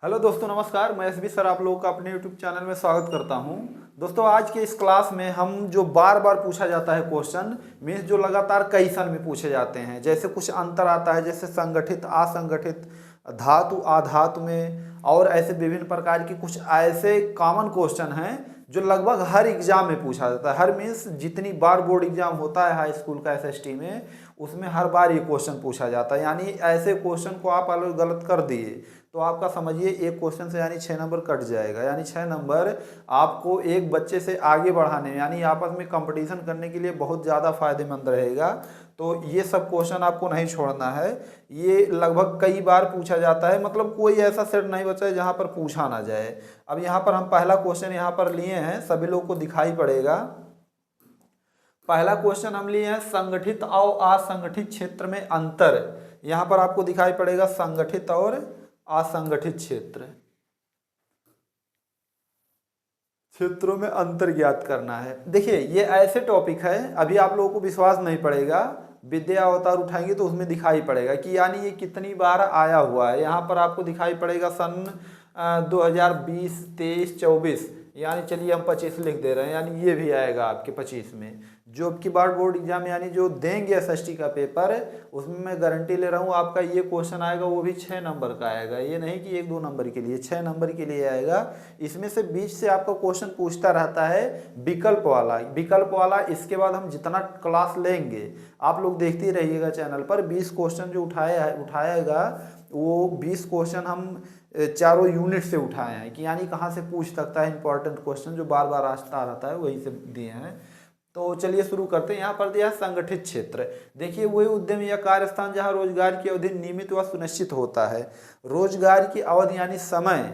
Hello दोस्तों, नमस्कार। मैं एसबी सर आप लोगों का अपने यूट्यूब चैनल में स्वागत करता हूं। दोस्तों, आज के इस क्लास में हम जो बार बार पूछा जाता है क्वेश्चन मीन्स जो लगातार कई सन में पूछे जाते हैं, जैसे कुछ अंतर आता है, जैसे संगठित असंगठित, धातु आधातु में, और ऐसे विभिन्न प्रकार के कुछ ऐसे कॉमन क्वेश्चन हैं जो लगभग हर एग्जाम में पूछा जाता है। हर मीन्स जितनी बार बोर्ड एग्जाम होता है हाई स्कूल का एसएसटी में, उसमें हर बार ये क्वेश्चन पूछा जाता है। यानी ऐसे क्वेश्चन को आप अगर गलत कर दिए तो आपका समझिए एक क्वेश्चन से यानी 6 नंबर कट जाएगा। यानी 6 नंबर आपको एक बच्चे से आगे बढ़ाने यानी आपस में कंपटीशन करने के लिए बहुत ज़्यादा फायदेमंद रहेगा। तो ये सब क्वेश्चन आपको नहीं छोड़ना है। ये लगभग कई बार पूछा जाता है, मतलब कोई ऐसा सेट नहीं बचा है जहाँ पर पूछा ना जाए। अब यहाँ पर हम पहला क्वेश्चन यहाँ पर लिए हैं, सभी लोग को दिखाई पड़ेगा। पहला क्वेश्चन हम लिए हैं, संगठित और असंगठित क्षेत्र में अंतर। यहाँ पर आपको दिखाई पड़ेगा संगठित और असंगठित क्षेत्रों में अंतर ज्ञात करना है। देखिए, ये ऐसे टॉपिक है, अभी आप लोगों को विश्वास नहीं पड़ेगा, विद्या अवतार उठाएंगे तो उसमें दिखाई पड़ेगा कि यानी ये कितनी बार आया हुआ है। यहाँ पर आपको दिखाई पड़ेगा सन 2020, 23, 24, यानी चलिए हम 25 लिख दे रहे हैं, यानी ये भी आएगा आपके 25 में। जो अब की बार बोर्ड एग्जाम यानी जो देंगे एसएसटी का पेपर, उसमें मैं गारंटी ले रहा हूँ आपका ये क्वेश्चन आएगा, वो भी 6 नंबर का आएगा। ये नहीं कि 1-2 नंबर के लिए, 6 नंबर के लिए आएगा। इसमें से बीच से आपका क्वेश्चन पूछता रहता है विकल्प वाला। इसके बाद हम जितना क्लास लेंगे आप लोग देखते रहिएगा चैनल पर। 20 क्वेश्चन जो उठाएगा वो 20 क्वेश्चन हम चारों यूनिट से उठाए हैं कि यानी कहाँ से पूछ सकता है, इंपॉर्टेंट क्वेश्चन जो बार बार आता रहता है वहीं से दिए हैं। तो चलिए शुरू करते हैं। यहाँ पर दिया है संगठित क्षेत्र। देखिए, वही उद्यम या कार्यस्थान जहाँ रोजगार की अवधि नियमित व सुनिश्चित होता है। रोजगार की अवधि यानी समय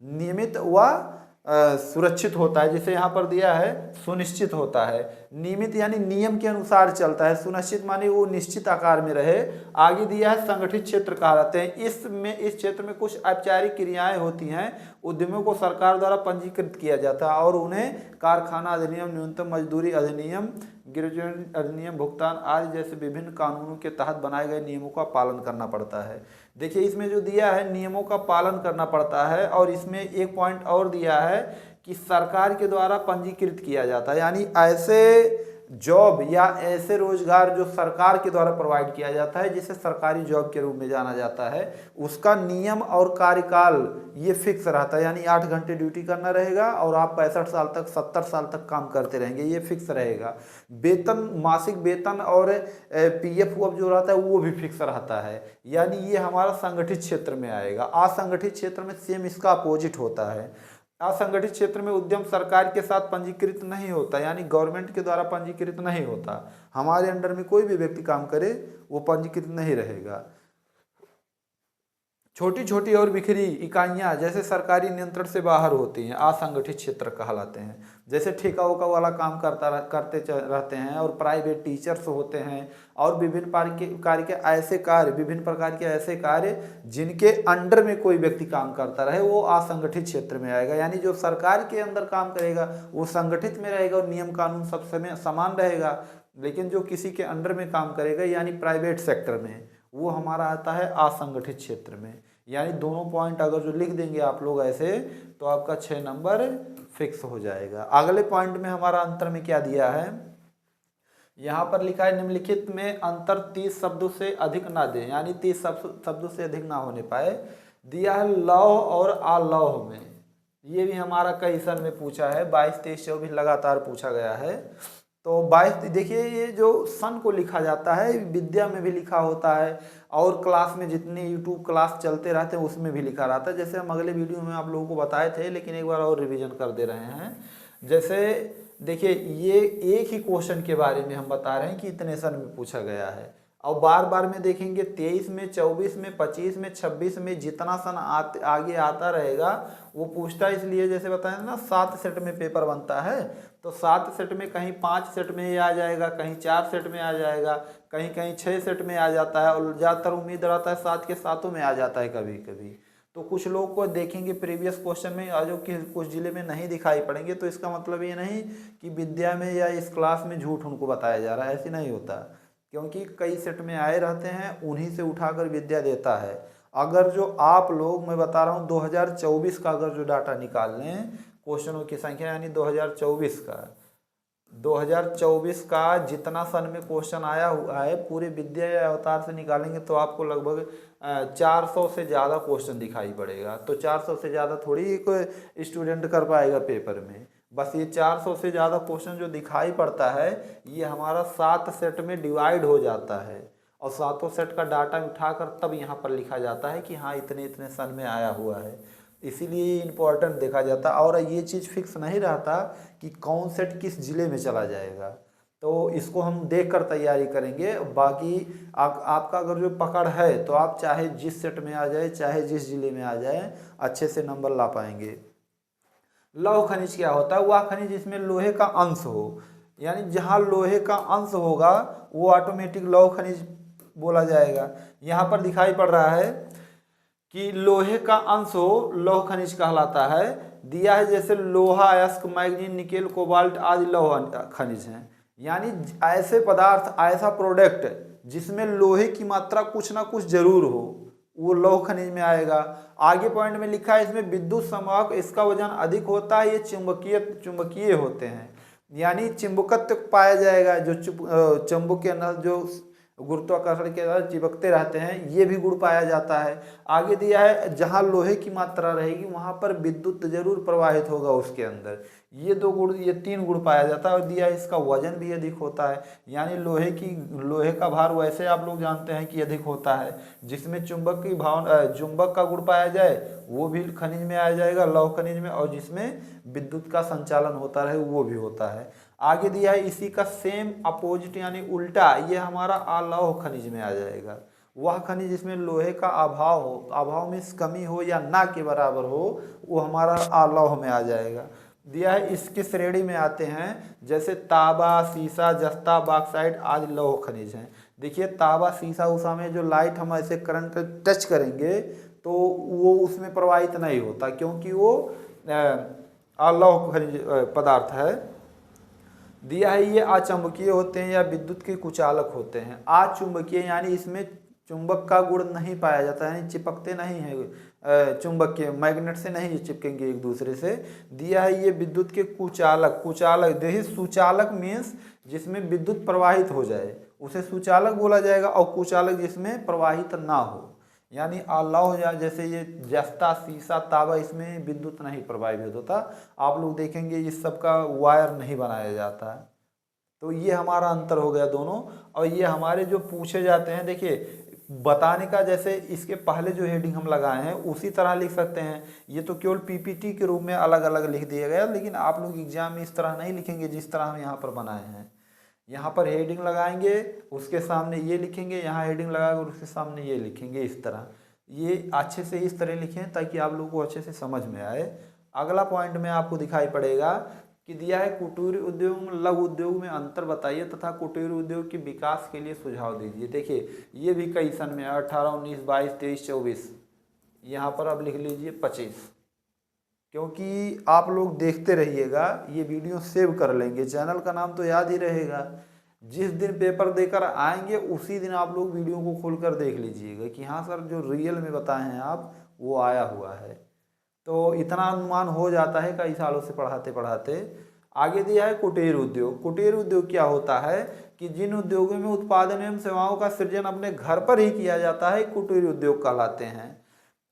नियमित व सुरक्षित होता है। जैसे यहाँ पर दिया है सुनिश्चित होता है। नियमित यानी नियम के अनुसार चलता है। सुनिश्चित माने वो निश्चित आकार में रहे। आगे दिया है संगठित क्षेत्र कहलाते हैं। इस क्षेत्र में कुछ औपचारिक क्रियाएं होती हैं। उद्यमों को सरकार द्वारा पंजीकृत किया जाता है और उन्हें कारखाना अधिनियम, न्यूनतम मजदूरी अधिनियम, ग्रेजुएट अधिनियम, भुगतान आदि जैसे विभिन्न कानूनों के तहत बनाए गए नियमों का पालन करना पड़ता है। देखिए, इसमें जो दिया है नियमों का पालन करना पड़ता है, और इसमें एक पॉइंट और दिया है कि सरकार के द्वारा पंजीकृत किया जाता है। यानी ऐसे जॉब या ऐसे रोजगार जो सरकार के द्वारा प्रोवाइड किया जाता है, जिसे सरकारी जॉब के रूप में जाना जाता है, उसका नियम और कार्यकाल ये फिक्स रहता है। यानी 8 घंटे ड्यूटी करना रहेगा और आप 65 साल तक, 70 साल तक काम करते रहेंगे, ये फिक्स रहेगा। वेतन, मासिक वेतन और पीएफ जो रहता है वो भी फिक्स रहता है। यानी ये हमारा संगठित क्षेत्र में आएगा। असंगठित क्षेत्र में सेम इसका अपोजिट होता है। असंगठित क्षेत्र में उद्यम सरकार के साथ पंजीकृत नहीं होता, यानी गवर्नमेंट के द्वारा पंजीकृत नहीं होता। हमारे अंडर में कोई भी व्यक्ति काम करे वो पंजीकृत नहीं रहेगा। छोटी छोटी और बिखरी इकाइयां जैसे सरकारी नियंत्रण से बाहर होती हैं, असंगठित क्षेत्र कहलाते हैं। जैसे ठेका उका वाला काम करते रहते हैं, और प्राइवेट टीचर्स होते हैं, और विभिन्न प्रकार के ऐसे कार्य जिनके अंडर में कोई व्यक्ति काम करता रहे, वो असंगठित क्षेत्र में आएगा। यानी जो सरकार के अंदर काम करेगा वो संगठित में रहेगा और नियम कानून सब समय समान रहेगा। लेकिन जो किसी के अंडर में काम करेगा यानी प्राइवेट सेक्टर में, वो हमारा आता है असंगठित क्षेत्र में। यानी दोनों पॉइंट अगर जो लिख देंगे आप लोग ऐसे, तो आपका 6 नंबर फिक्स हो जाएगा। अगले पॉइंट में हमारा अंतर में क्या दिया है, यहाँ पर लिखा है निम्नलिखित में अंतर 30 शब्दों से अधिक ना दें, यानी 30 शब्दों से अधिक ना होने पाए। दिया है लौह और अलौह में। ये भी हमारा कई सन में पूछा है, 22, 23, 24 लगातार पूछा गया है। तो 22 देखिए, ये जो सन को लिखा जाता है विद्या में भी लिखा होता है, और क्लास में जितने यूट्यूब क्लास चलते रहते हैं उसमें भी लिखा रहता है। जैसे हम अगले वीडियो में आप लोगों को बताए थे, लेकिन एक बार और रिवीजन कर दे रहे हैं। जैसे देखिए, ये एक ही क्वेश्चन के बारे में हम बता रहे हैं कि इतने सन में पूछा गया है, और बार बार में देखेंगे 23 में, 24 में, 25 में, 26 में, जितना सन आगे आता रहेगा वो पूछता है। इसलिए जैसे बताया ना 7 सेट में पेपर बनता है, तो 7 सेट में कहीं 5 सेट में ये आ जाएगा, कहीं 4 सेट में आ जाएगा, कहीं कहीं 6 सेट में आ जाता है, और ज़्यादातर उम्मीद रहता है 7 के 7 में आ जाता है कभी कभी। तो कुछ लोग को देखेंगे प्रीवियस क्वेश्चन में जो कि कुछ जिले में नहीं दिखाई पड़ेंगे, तो इसका मतलब ये नहीं कि विद्या में या इस क्लास में झूठ उनको बताया जा रहा है, ऐसे नहीं होता। क्योंकि कई सेट में आए रहते हैं, उन्हीं से उठाकर विद्या देता है। अगर जो आप लोग, मैं बता रहा हूँ 2024 का अगर जो डाटा निकाल लें क्वेश्चनों की संख्या, यानी 2024 का जितना सन में क्वेश्चन आया हुआ है पूरे विद्या या अवतार से निकालेंगे तो आपको लगभग 400 से ज़्यादा क्वेश्चन दिखाई पड़ेगा। तो 400 से ज़्यादा थोड़ी कोई स्टूडेंट कर पाएगा पेपर में। बस ये 400 से ज़्यादा क्वेश्चन जो दिखाई पड़ता है ये हमारा 7 सेट में डिवाइड हो जाता है और 7 सेट का डाटा उठाकर तब यहाँ पर लिखा जाता है कि हाँ इतने इतने सन में आया हुआ है। इसीलिए इम्पोर्टेंट देखा जाता है और ये चीज़ फिक्स नहीं रहता कि कौन सेट किस ज़िले में चला जाएगा। तो इसको हम देख कर तैयारी करेंगे। बाकी आपका अगर जो पकड़ है तो आप चाहे जिस सेट में आ जाए चाहे जिस ज़िले में आ जाए अच्छे से नंबर ला पाएंगे। लौह खनिज क्या होता है? वह खनिज जिसमें लोहे का अंश हो, यानी जहाँ लोहे का अंश होगा वो ऑटोमेटिक लौह खनिज बोला जाएगा। यहाँ पर दिखाई पड़ रहा है कि लोहे का अंश हो लौह खनिज कहलाता है। दिया है जैसे लोहा, अयस्क, मैग्नीज, निकेल, कोबाल्ट आदि लौह खनिज हैं। यानी ऐसे पदार्थ, ऐसा प्रोडक्ट जिसमें लोहे की मात्रा कुछ ना कुछ जरूर हो वो लौह खनिज में आएगा। आगे पॉइंट में लिखा है इसमें विद्युत संवाहक, इसका वजन अधिक होता है, ये चुंबकीय होते हैं, यानी चुंबकत्व पाया जाएगा। जो चुंबक के अंदर जो गुरुत्वाकर्षण के अंदर चिपकते रहते हैं ये भी गुण पाया जाता है। आगे दिया है जहाँ लोहे की मात्रा रहेगी वहाँ पर विद्युत जरूर प्रवाहित होगा उसके अंदर। ये 2 गुण, ये 3 गुण पाया जाता है। और दिया है इसका वजन भी अधिक होता है, यानी लोहे का भार वैसे आप लोग जानते हैं कि अधिक होता है। जिसमें चुंबक का गुण पाया जाए वो भी खनिज में आ जाएगा, लौह खनिज में, और जिसमें विद्युत का संचालन होता रहे वो भी होता है। आगे दिया है इसी का सेम अपोजिट यानी उल्टा, ये हमारा अलौह खनिज में आ जाएगा। वह खनिज जिसमें लोहे का अभाव हो, अभाव में कमी हो या ना के बराबर हो, वो हमारा अलौह में आ जाएगा। दिया है इसकी श्रेणी में आते हैं जैसे तांबा, सीसा, जस्ता, बॉक्साइट आदि लौह खनिज हैं। देखिए तांबा, सीसा उसा में जो लाइट हम ऐसे करंट टच करेंगे तो वो उसमें प्रवाहित नहीं होता क्योंकि वो अलौह खनिज पदार्थ है। दिया है ये अचुंबकीय होते हैं या विद्युत के कुचालक होते हैं। अचुंबकीय यानी इसमें चुंबक का गुण नहीं पाया जाता, यानी चिपकते नहीं है, चुंबक के मैग्नेट से नहीं चिपकेंगे एक दूसरे से। दिया है ये विद्युत के कुचालक देखिए सुचालक मीन्स जिसमें विद्युत प्रवाहित हो जाए उसे सुचालक बोला जाएगा, और कुचालक जिसमें प्रवाहित ना हो, यानी अलौह या जैसे ये जस्ता, सीसा, तांबा इसमें विद्युत नहीं प्रवाहित होता। आप लोग देखेंगे इस सब का वायर नहीं बनाया जाता है। तो ये हमारा अंतर हो गया दोनों। और ये हमारे जो पूछे जाते हैं, देखिए बताने का जैसे इसके पहले जो हेडिंग हम लगाए हैं उसी तरह लिख सकते हैं। ये तो केवल पीपीटी के रूप में अलग अलग लिख दिया गया, लेकिन आप लोग एग्जाम में इस तरह नहीं लिखेंगे जिस तरह हम यहाँ पर बनाए हैं। यहाँ पर हेडिंग लगाएंगे, उसके सामने ये लिखेंगे, यहाँ हेडिंग लगाएंगे और उसके सामने ये लिखेंगे। इस तरह ये अच्छे से इस तरह लिखें ताकि आप लोगों को अच्छे से समझ में आए। अगला पॉइंट में आपको दिखाई पड़ेगा कि दिया है कुटीर उद्योग में लघु उद्योग में अंतर बताइए तथा कुटीर उद्योग के विकास के लिए सुझाव दीजिए। देखिए ये भी कई सन में 18, 19, 22, 23, 24, यहाँ पर अब लिख लीजिए 25, क्योंकि आप लोग देखते रहिएगा, ये वीडियो सेव कर लेंगे, चैनल का नाम तो याद ही रहेगा। जिस दिन पेपर देकर आएंगे उसी दिन आप लोग वीडियो को खोलकर देख लीजिएगा कि हाँ सर जो रियल में बताए हैं आप वो आया हुआ है। तो इतना अनुमान हो जाता है कई सालों से पढ़ाते पढ़ाते। आगे दिया है कुटीर उद्योग। कुटीर उद्योग क्या होता है कि जिन उद्योगों में उत्पादन एवं सेवाओं का सृजन अपने घर पर ही किया जाता है कुटीर उद्योग कहलाते हैं।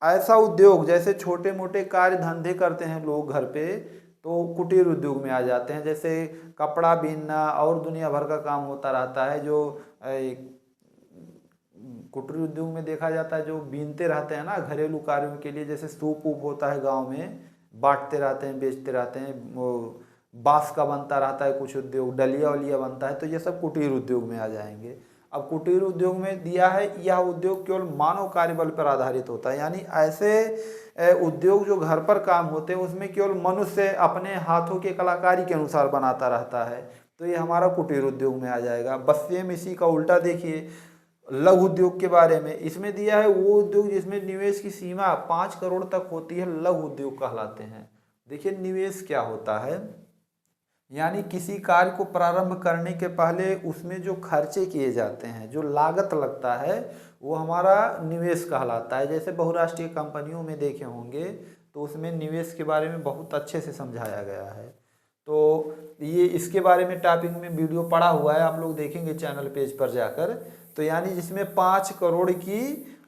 ऐसा उद्योग जैसे छोटे मोटे कार्य धंधे करते हैं लोग घर पे तो कुटीर उद्योग में आ जाते हैं। जैसे कपड़ा बीनना और दुनिया भर का काम होता रहता है जो कुटीर उद्योग में देखा जाता है, जो बीनते रहते हैं ना घरेलू कार्यों के लिए। जैसे सूप ऊप होता है गांव में, बांटते रहते हैं, बेचते रहते हैं। वो बांस का बनता रहता है कुछ उद्योग, डलिया वलिया बनता है, तो ये सब कुटीर उद्योग में आ जाएंगे। अब कुटीर उद्योग में दिया है यह उद्योग केवल मानव कार्यबल पर आधारित होता है, यानी ऐसे उद्योग जो घर पर काम होते हैं उसमें केवल मनुष्य अपने हाथों के कलाकारी के अनुसार बनाता रहता है, तो ये हमारा कुटीर उद्योग में आ जाएगा। बस सेम इसी का उल्टा देखिए लघु उद्योग के बारे में। इसमें दिया है वो उद्योग जिसमें निवेश की सीमा 5 करोड़ तक होती है लघु उद्योग कहलाते हैं। देखिए निवेश क्या होता है, यानी किसी कार्य को प्रारंभ करने के पहले उसमें जो खर्चे किए जाते हैं, जो लागत लगता है वो हमारा निवेश कहलाता है। जैसे बहुराष्ट्रीय कंपनियों में देखे होंगे तो उसमें निवेश के बारे में बहुत अच्छे से समझाया गया है। तो ये इसके बारे में टॉपिक में वीडियो पड़ा हुआ है, आप लोग देखेंगे चैनल पेज पर जाकर। तो यानी जिसमें 5 करोड़ की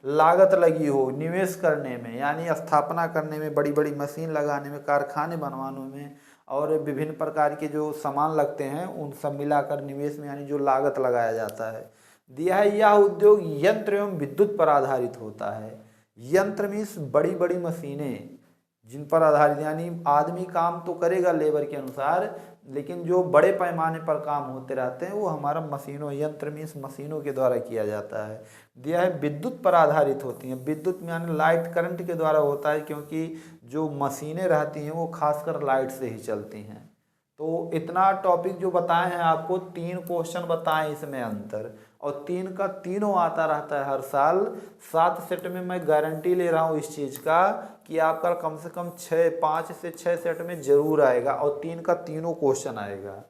लागत लगी हो निवेश करने में, यानी स्थापना करने में, बड़ी बड़ी मशीन लगाने में, कारखाने बनवाने में और विभिन्न प्रकार के जो सामान लगते हैं उन सब मिलाकर निवेश में यानी जो लागत लगाया जाता है दिया है। यह उद्योग यंत्र एवं विद्युत पर आधारित होता है। यंत्र मीन्स बड़ी बड़ी मशीनें जिन पर आधारित, यानी आदमी काम तो करेगा लेबर के अनुसार, लेकिन जो बड़े पैमाने पर काम होते रहते हैं वो हमारा मशीनों, यंत्र मीन्स मशीनों के द्वारा किया जाता है। दिया है विद्युत पर आधारित होती हैं। विद्युत में यानी लाइट करंट के द्वारा होता है, क्योंकि जो मशीनें रहती हैं वो खासकर लाइट से ही चलती हैं। तो इतना टॉपिक जो बताए हैं आपको, 3 क्वेश्चन बताएं इसमें अंतर, और 3 का तीनों आता रहता है हर साल। 7 सेट में मैं गारंटी ले रहा हूँ इस चीज़ का कि आपका कम से कम 5 से 6 सेट में जरूर आएगा, और 3 का तीनों क्वेश्चन आएगा।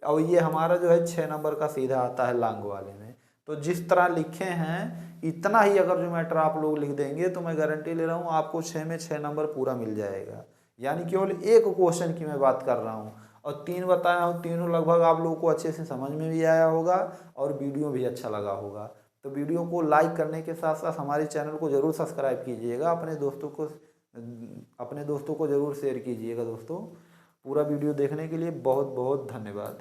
और ये हमारा जो है 6 नंबर का सीधा आता है लॉन्ग वाले में। तो जिस तरह लिखे हैं इतना ही अगर जो मैटर आप लोग लिख देंगे तो मैं गारंटी ले रहा हूँ आपको 6 में 6 नंबर पूरा मिल जाएगा। यानी केवल एक क्वेश्चन की मैं बात कर रहा हूँ, और 3 बताया हूँ, तीनों लगभग आप लोगों को अच्छे से समझ में भी आया होगा और वीडियो भी अच्छा लगा होगा। तो वीडियो को लाइक करने के साथ साथ हमारे चैनल को ज़रूर सब्सक्राइब कीजिएगा, अपने दोस्तों को ज़रूर शेयर कीजिएगा। दोस्तों, पूरा वीडियो देखने के लिए बहुत बहुत धन्यवाद।